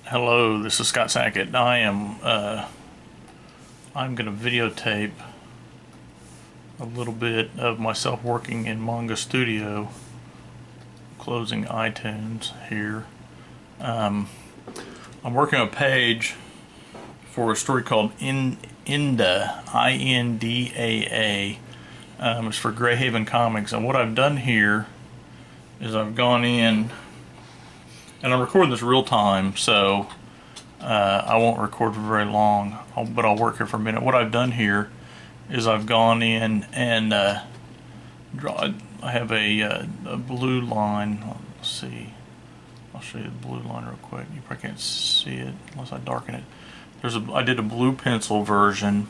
Hello, this is Scott Sackett. I'm going to videotape a little bit of myself working in Manga Studio, closing iTunes here. I'm working on a page for a story called INDAA, I-N-D-A-A. It's for Greyhaven Comics, and what I've done here is I've gone in, and I'm recording this real time, so I won't record for very long, but I'll work here for a minute. What I've done here is I've gone in and I have a blue line. Let's see. I'll show you the blue line real quick. You probably can't see it unless I darken it. I did a blue pencil version,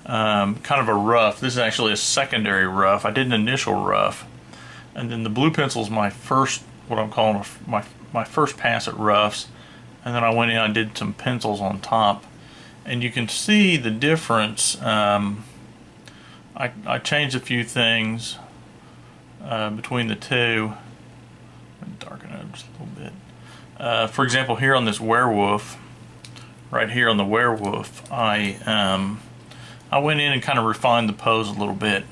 kind of a rough. This is actually a secondary rough. I did an initial rough, and then the blue pencil is my first, what I'm calling my first pass at roughs, and then I went in and did some pencils on top, and you can see the difference. I changed a few things between the two. Darken it just a little bit. For example, here on this werewolf, right here on the werewolf, I went in and kind of refined the pose a little bit,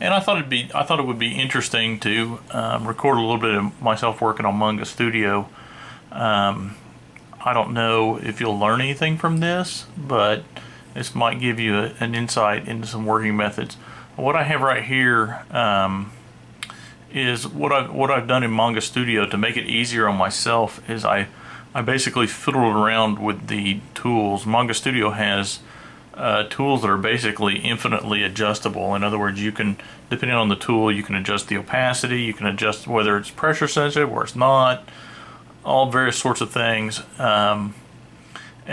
and I thought it would be interesting to record a little bit of myself working on Manga Studio. I don't know if you'll learn anything from this, but this might give you an insight into some working methods. What I have right here is what I've done in Manga Studio to make it easier on myself. Is I basically fiddled around with the tools. Manga Studio has tools that are basically infinitely adjustable. In other words, you can, depending on the tool, you can adjust the opacity, you can adjust whether it's pressure sensitive or it's not, all various sorts of things. And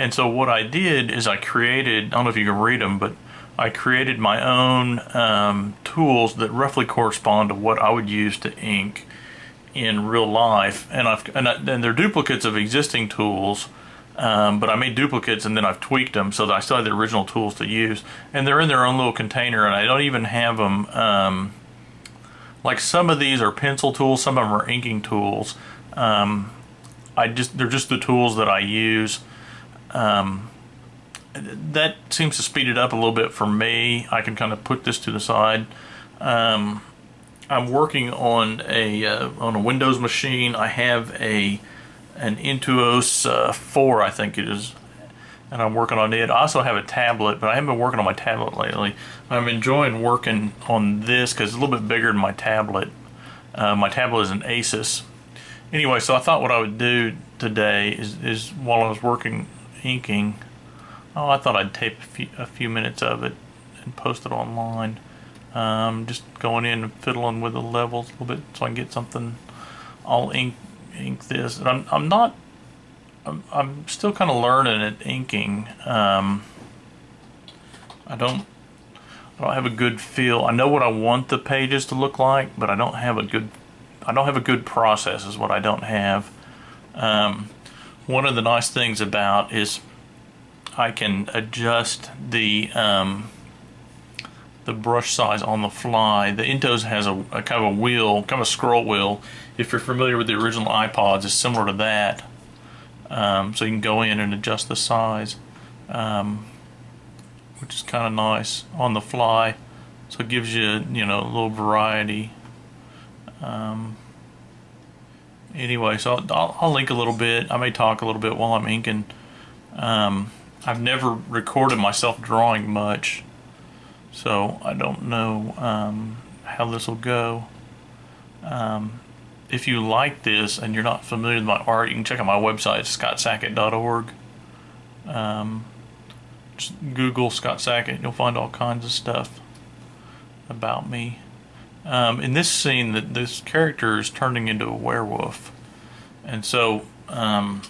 so what I did is I created, I don't know if you can read them, but I created my own tools that roughly correspond to what I would use to ink in real life, and they're duplicates of existing tools, but I made duplicates and then I've tweaked them so that I still have the original tools to use, and they're in their own little container, and I don't even have them, like some of these are pencil tools, some of them are inking tools. They're just the tools that I use. That seems to speed it up a little bit for me. I can kind of put this to the side. I'm working on a Windows machine. I have an Intuos 4, I think it is, and I'm working on it. I also have a tablet, but I haven't been working on my tablet lately. I'm enjoying working on this because it's a little bit bigger than my tablet. My tablet is an Asus. Anyway, so I thought what I would do today is while I was working inking, I thought I'd tape a few minutes of it and post it online. Just going in and fiddling with the levels a little bit so I can get something. I'll ink this, and I'm still kind of learning at inking. I don't have a good feel. I know what I want the pages to look like, but I don't have a good process is what I don't have. One of the nice things about is I can adjust the brush size on the fly. The Intuos has a kind of a wheel, kind of a scroll wheel. If you're familiar with the original iPods, it's similar to that. So you can go in and adjust the size, which is kind of nice on the fly. So it gives you, a little variety. Anyway, so I'll ink a little bit. I may talk a little bit while I'm inking. I've never recorded myself drawing much, so I don't know how this will go. If you like this and you're not familiar with my art, you can check out my website, scottsackett.org. Just Google Scott Sackett, you'll find all kinds of stuff about me. In this scene, this character is turning into a werewolf, and so I've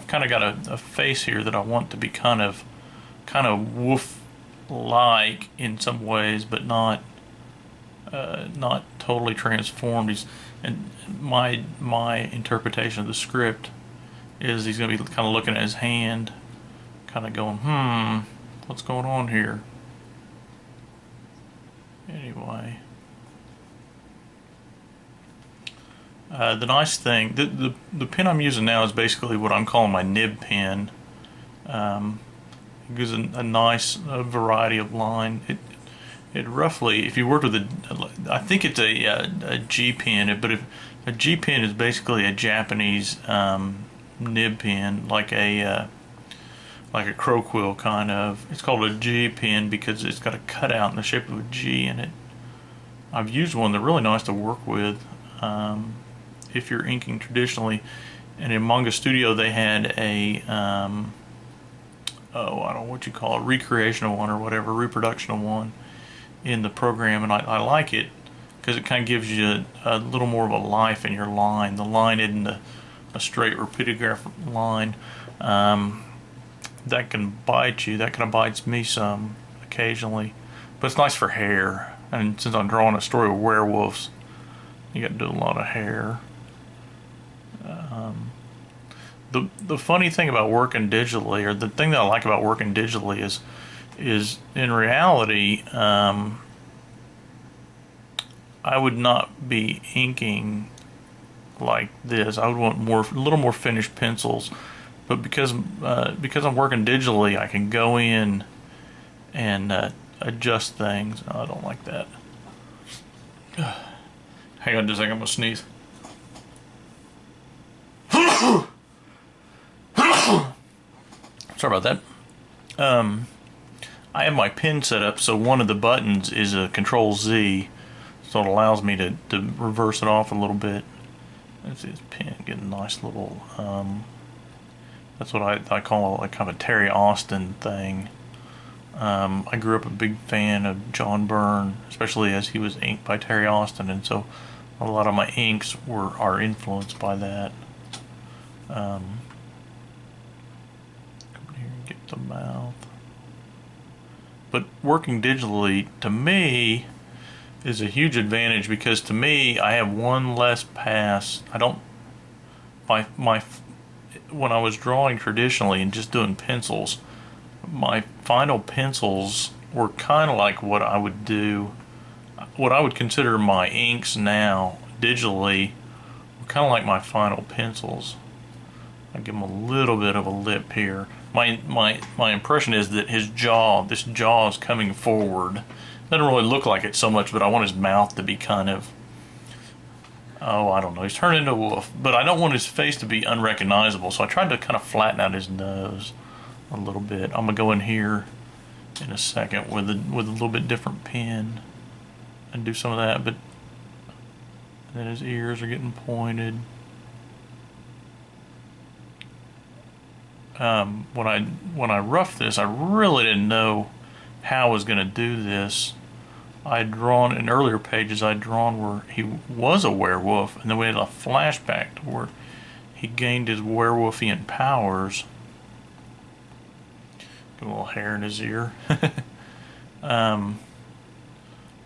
kind of got a face here that I want to be kind of wolf-like in some ways, but not totally transformed. And my interpretation of the script is he's going to be kind of looking at his hand, kind of going, what's going on here? Anyway, The nice thing, the pen I'm using now is basically what I'm calling my nib pen. It gives a nice variety of line. It roughly, if you worked with I think it's a G pen, but if a G pen is basically a Japanese nib pen, like a crow quill kind of. It's called a G pen because it's got a cutout in the shape of a G in it. I've used one. They're really nice to work with if you're inking traditionally. And in Manga Studio they had a I don't know what you call it, recreation of one or whatever, reproduction of one in the program, and I like it because it kind of gives you a little more of a life in your line. The line isn't a straight repeatograph line. That can bite you. That kind of bites me some occasionally, but it's nice for hair. And since I'm drawing a story of werewolves, you got to do a lot of hair. The funny thing about working digitally, or the thing that I like about working digitally, is in reality, I would not be inking like this. I would want a little more finished pencils. But because I'm working digitally, I can go in and adjust things. Oh, I don't like that. Hang on just a second, I'm gonna sneeze. Sorry about that. I have my pen set up so one of the buttons is a Control Z, so it allows me to reverse it off a little bit. Let's see this pen, get a nice little, that's what I call like kind of a Terry Austin thing. I grew up a big fan of John Byrne, especially as he was inked by Terry Austin, and so a lot of my inks are influenced by that. Come here and get the mouth. But working digitally, to me, is a huge advantage because to me, I have one less pass. I don't, when I was drawing traditionally and just doing pencils, my final pencils were kind of like what I would do, what I would consider my inks now digitally, were kind of like my final pencils. I give him a little bit of a lip here. My impression is that this jaw is coming forward. Doesn't really look like it so much, but I want his mouth to be kind of, oh, I don't know, he's turned into a wolf. But I don't want his face to be unrecognizable, so I tried to kind of flatten out his nose a little bit. I'm gonna go in here in a second with a little bit different pen and do some of that, but then his ears are getting pointed. When I roughed this, I really didn't know how I was going to do this. I'd drawn in earlier pages. I'd drawn where he was a werewolf, and then we had a flashback to where he gained his werewolfian powers. Got a little hair in his ear.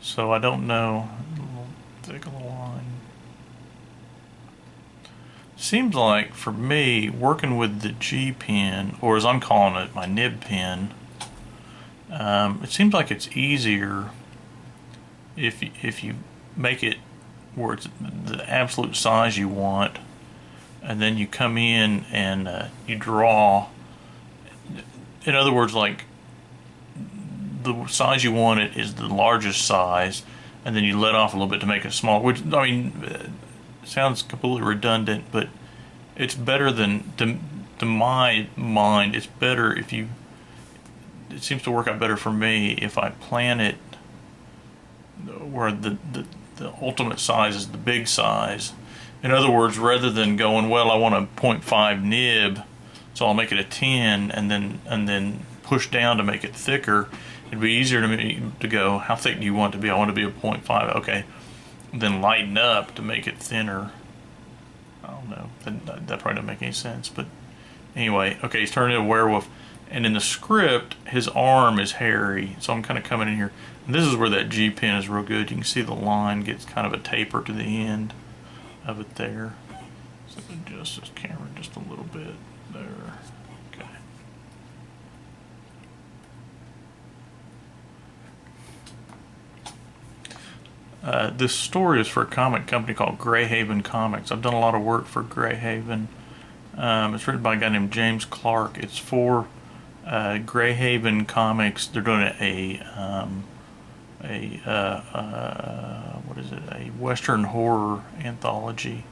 So I don't know. A little thick of the line. Seems like for me, working with the G pen, or as I'm calling it, my nib pen, it seems like it's easier if you make it where it's the absolute size you want, and then you come in and you draw. In other words, like the size you want it is the largest size, and then you let off a little bit to make it small. Which, I mean, sounds completely redundant, but it's better than, to my mind, it's better if you, it seems to work out better for me if I plan it where the ultimate size is the big size. In other words, rather than going, well, I want a 0.5 nib, so I'll make it a 10 and then push down to make it thicker, it'd be easier to me to go, how thick do you want it to be? I want it to be a 0.5, okay. Then lighten up to make it thinner. I don't know, that probably doesn't make any sense, but anyway, okay, he's turned into a werewolf, and in the script, his arm is hairy, so I'm kind of coming in here, and this is where that G pen is real good. You can see the line gets kind of a taper to the end of it there. So adjust this camera just a little bit there. Okay. This story is for a comic company called Greyhaven Comics. I've done a lot of work for Greyhaven. It's written by a guy named James Clark. It's for Greyhaven Comics. They're doing what is it? A Western horror anthology,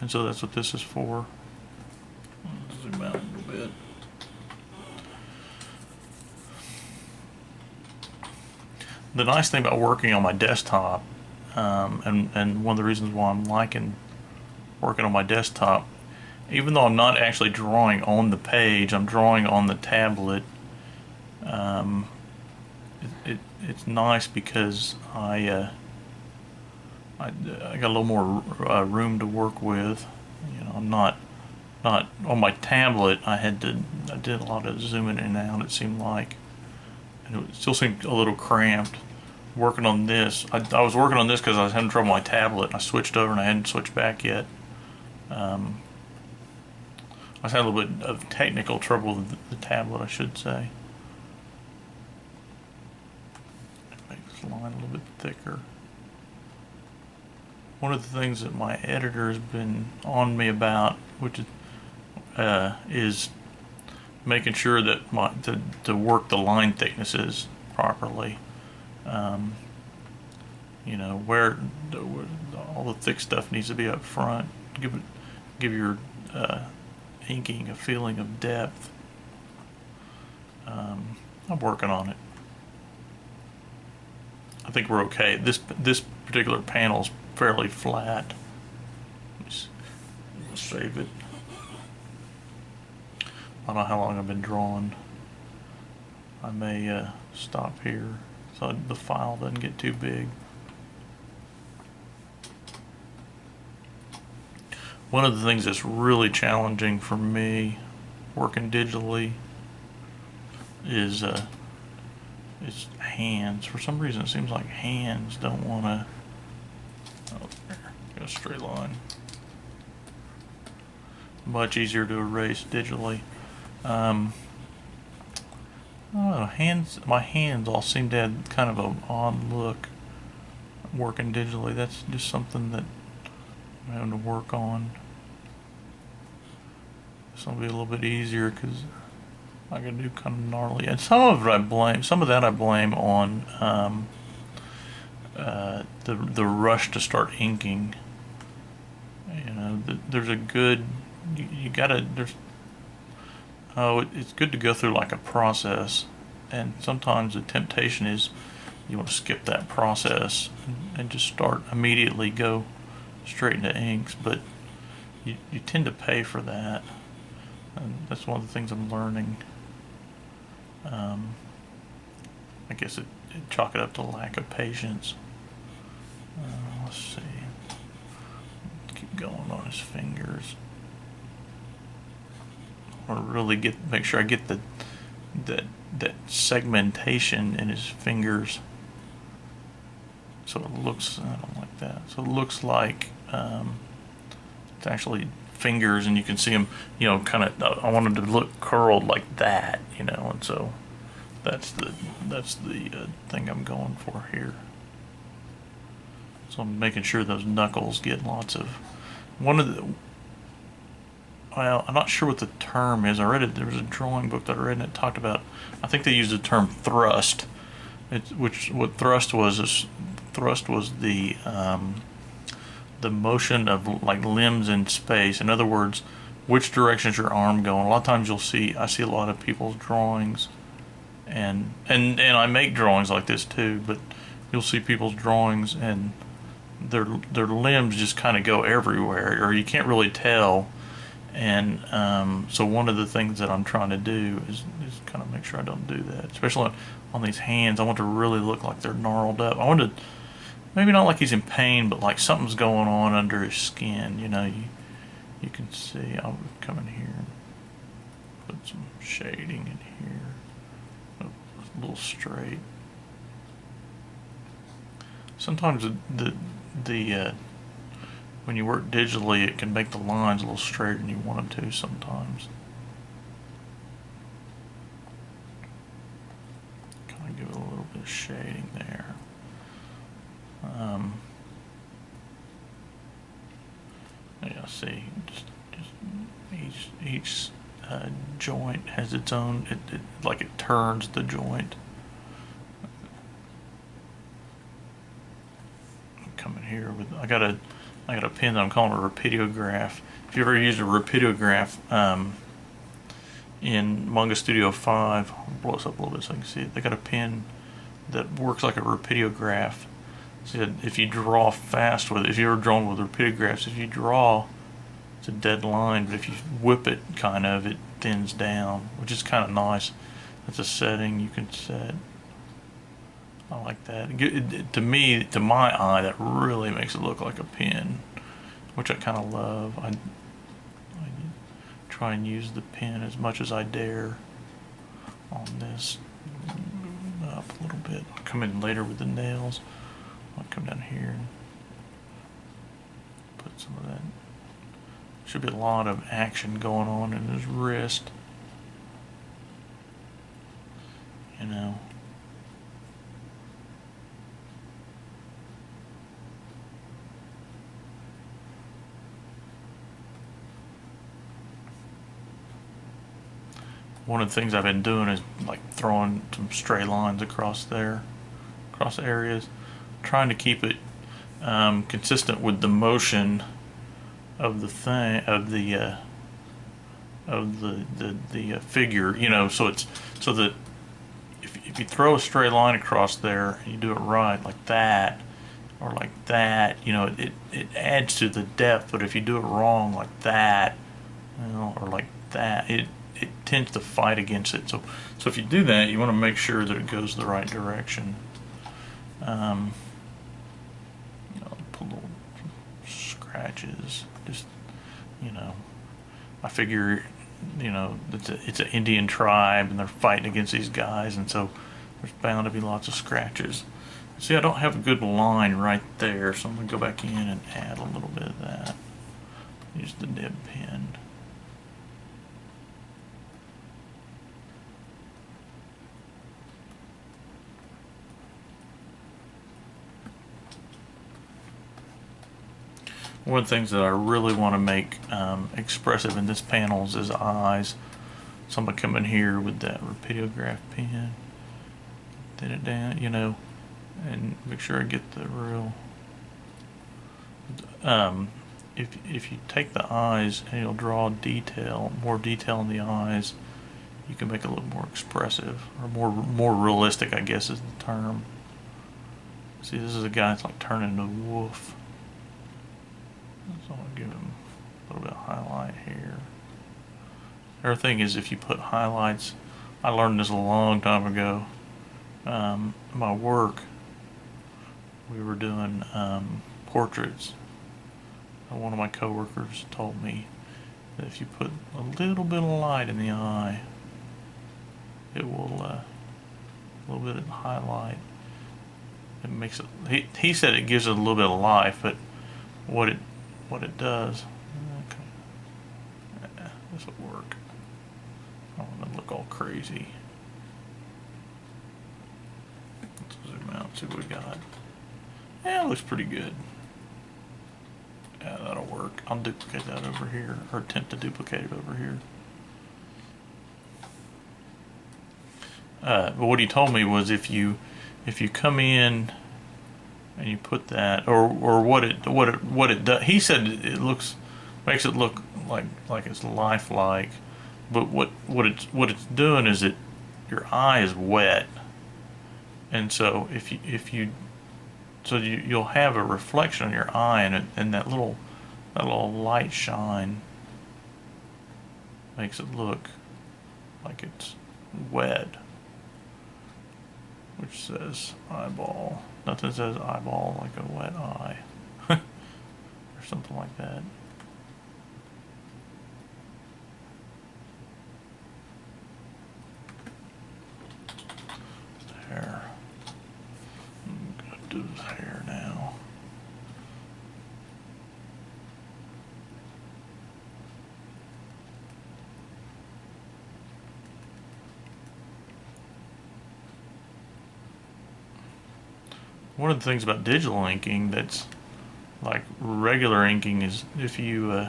and so that's what this is for. I'll zoom out a little bit. The nice thing about working on my desktop, and one of the reasons why I'm liking working on my desktop, even though I'm not actually drawing on the page, I'm drawing on the tablet. It's nice because I got a little more room to work with. You know, I'm not on my tablet. I did a lot of zooming in and out. It seemed like, and it still seemed a little cramped. Working on this, I was working on this because I was having trouble with my tablet. I switched over and I hadn't switched back yet. I was having a little bit of technical trouble with the tablet, I should say. Make this line a little bit thicker. One of the things that my editor has been on me about, which is making sure that to work the line thicknesses properly. You know, where all the thick stuff needs to be up front. Give your inking a feeling of depth. I'm working on it. I think we're okay. This particular panel's fairly flat. Let's save it. I don't know how long I've been drawing. I may stop here so the file doesn't get too big. One of the things that's really challenging for me working digitally is hands. For some reason it seems like hands don't want to, oh, there, go straight line. Much easier to erase digitally. I don't know, my hands all seem to have kind of an odd look working digitally. That's just something that I'm having to work on. This will be a little bit easier because I can do kind of gnarly. And some of that I blame on the rush to start inking. You know, there's a good, it's good to go through like a process, and sometimes the temptation is you want to skip that process and just start immediately, go straight into inks, but you tend to pay for that, and that's one of the things I'm learning. I guess it chalk it up to lack of patience. Let's see, keep going on his fingers. I want to really make sure I get that segmentation in his fingers, so it looks, I don't like that, so it looks like it's actually fingers, and you can see them, you know, kind of, I want them to look curled like that, you know, and so that's the thing I'm going for here. So I'm making sure those knuckles get lots of, well, I'm not sure what the term is. I read it, there was a drawing book that I read and it talked about, I think they used the term thrust. What thrust was the motion of like limbs in space. In other words, which direction is your arm going? A lot of times I see a lot of people's drawings, and I make drawings like this too, but you'll see people's drawings and their limbs just kind of go everywhere, or you can't really tell. And so one of the things that I'm trying to do is kind of make sure I don't do that, especially on these hands. I want to really look like they're gnarled up. I want to, maybe not like he's in pain, but like something's going on under his skin. You know, you can see. I'll come in here and put some shading in here, a little straight. Sometimes the when you work digitally, it can make the lines a little straighter than you want them to sometimes. Kind of give it a little bit of shading there. Yeah, see, just each joint has its own. Like it turns the joint. Come in here with I got a pin that I'm calling a rapidograph. If you ever used a rapidograph in Manga Studio 5, I'll blow this up a little bit so you can see it. They got a pin that works like a rapidograph. So if you draw fast with it, if you're ever drawn with rapidographs, if you draw, it's a dead line, but if you whip it, it thins down, which is kind of nice. That's a setting you can set. I like that. To me, to my eye, that really makes it look like a pin, which I kind of love. I try and use the pen as much as I dare on this. Move up a little bit. I'll come in later with the nails. I'll come down here and put some of that. Should be a lot of action going on in his wrist. You know. One of the things I've been doing is like throwing some stray lines across there, across areas, trying to keep it consistent with the motion of the thing, of the figure. You know, so that if you throw a stray line across there and you do it right, like that, or like that, you know, it adds to the depth. But if you do it wrong, like that, you know, or like that, it tends to fight against it. So if you do that, you want to make sure that it goes the right direction. You know, put little scratches. Just, you know, I figure, you know, it's an Indian tribe and they're fighting against these guys, and so there's bound to be lots of scratches. See, I don't have a good line right there, so I'm going to go back in and add a little bit of that. Use the nib pen. One of the things that I really want to make expressive in this panel is his eyes. So I'm going to come in here with that rapidograph pen, thin it down, you know, and make sure I get the real. If you take the eyes and you'll draw detail, more detail in the eyes, you can make it look more expressive, or more realistic, I guess is the term. See, this is a guy that's like turning into a wolf. So I'm going to give him a little bit of highlight here. The other thing is, if you put highlights, I learned this a long time ago. In my work, we were doing portraits. And one of my coworkers told me that if you put a little bit of light in the eye, it will, a little bit of highlight, it makes it, he said it gives it a little bit of life, but what it does, okay, this will work. I don't want to look all crazy. Let's zoom out and see what we got. Yeah, it looks pretty good. Yeah, that'll work. I'll duplicate that over here, or attempt to duplicate it over here. But what he told me was if you come in and you put that, or what it does. He said it makes it look like it's lifelike, but what it's doing is your eye is wet, and so you'll have a reflection on your eye, and that little light shine makes it look like it's wet, which says eyeball. Nothing says eyeball like a wet eye. Or something like that. There. I'm going to do his hair now. one of the things about digital inking that's like regular inking is if you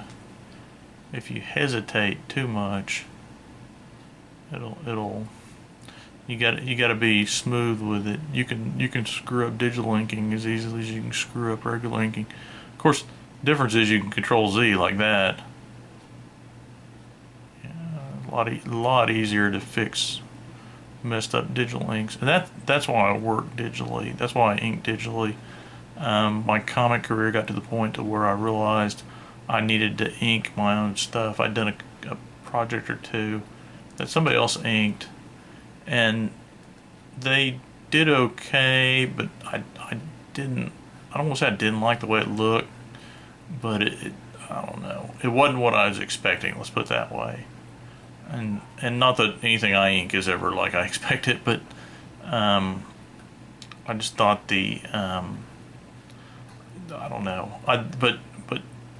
hesitate too much, it'll you got to be smooth with it. You can screw up digital inking as easily as you can screw up regular inking. Of course, the difference is you can Control Z like that. A lot easier to fix messed up digital inks, and that's why I work digitally. That's why I ink digitally. My comic career got to the point to where I realized I needed to ink my own stuff. I'd done a project or two that somebody else inked, and they did okay, but I don't want to say I didn't like the way it looked, but I don't know. It wasn't what I was expecting. Let's put it that way. And not that anything I ink is ever like I expect it, but I just thought I don't know. But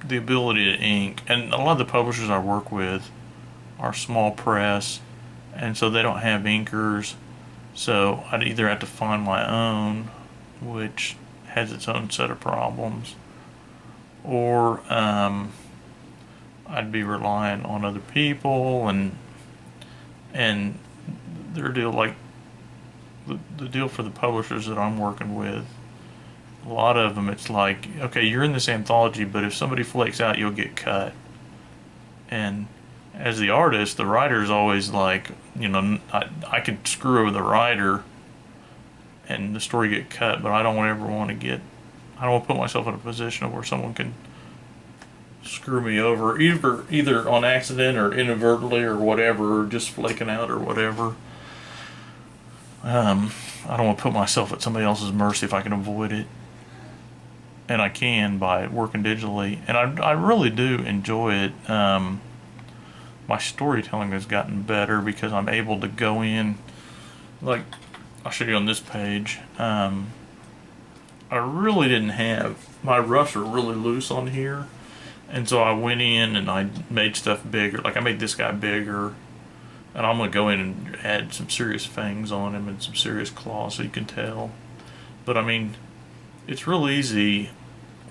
the ability to ink, and a lot of the publishers I work with are small press, and so they don't have inkers. So I'd either have to find my own, which has its own set of problems, or I'd be relying on other people, and their deal, like the deal for the publishers that I'm working with, a lot of them, it's like, okay, you're in this anthology, but if somebody flakes out, you'll get cut. And as the artist, the writer's always like, I could screw over the writer and the story get cut, but I don't ever want to put myself in a position where someone can screw me over, either on accident or inadvertently or whatever, or just flaking out or whatever. I don't want to put myself at somebody else's mercy if I can avoid it. And I can by working digitally. And I really do enjoy it. My storytelling has gotten better because I'm able to go in, like I'll show you on this page. I really didn't have, my roughs are really loose on here. And so I went in and I made stuff bigger. Like I made this guy bigger. And I'm going to go in and add some serious fangs on him and some serious claws so you can tell. But I mean, it's real easy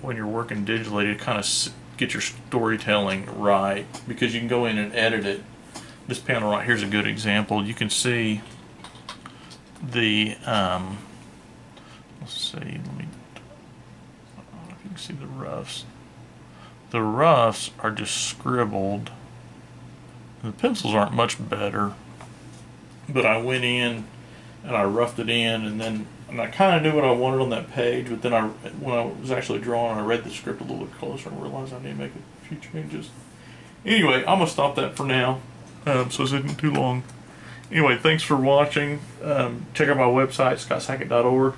when you're working digitally to kind of get your storytelling right, because you can go in and edit it. This panel right here is a good example. You can see the, let's see, I don't know if you can see the roughs. The roughs are just scribbled. The pencils aren't much better, but I went in and I roughed it in, and I kind of knew what I wanted on that page, but then when I was actually drawing, I read the script a little bit closer and realized I need to make a few changes. Anyway, I'm going to stop that for now, so this isn't too long. Anyway, thanks for watching. Check out my website, scottsackett.org.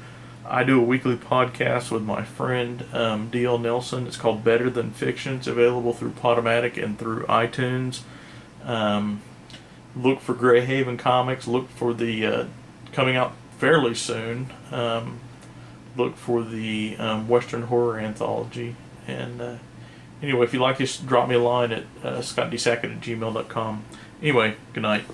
I do a weekly podcast with my friend D.L. Nelson. It's called Better Than Fiction. It's available through Podomatic and through iTunes. Look for Grey Haven Comics. Look for the coming out fairly soon. Look for the Western Horror Anthology. And anyway, if you like this, drop me a line at scottdsackett@gmail.com. Anyway, good night.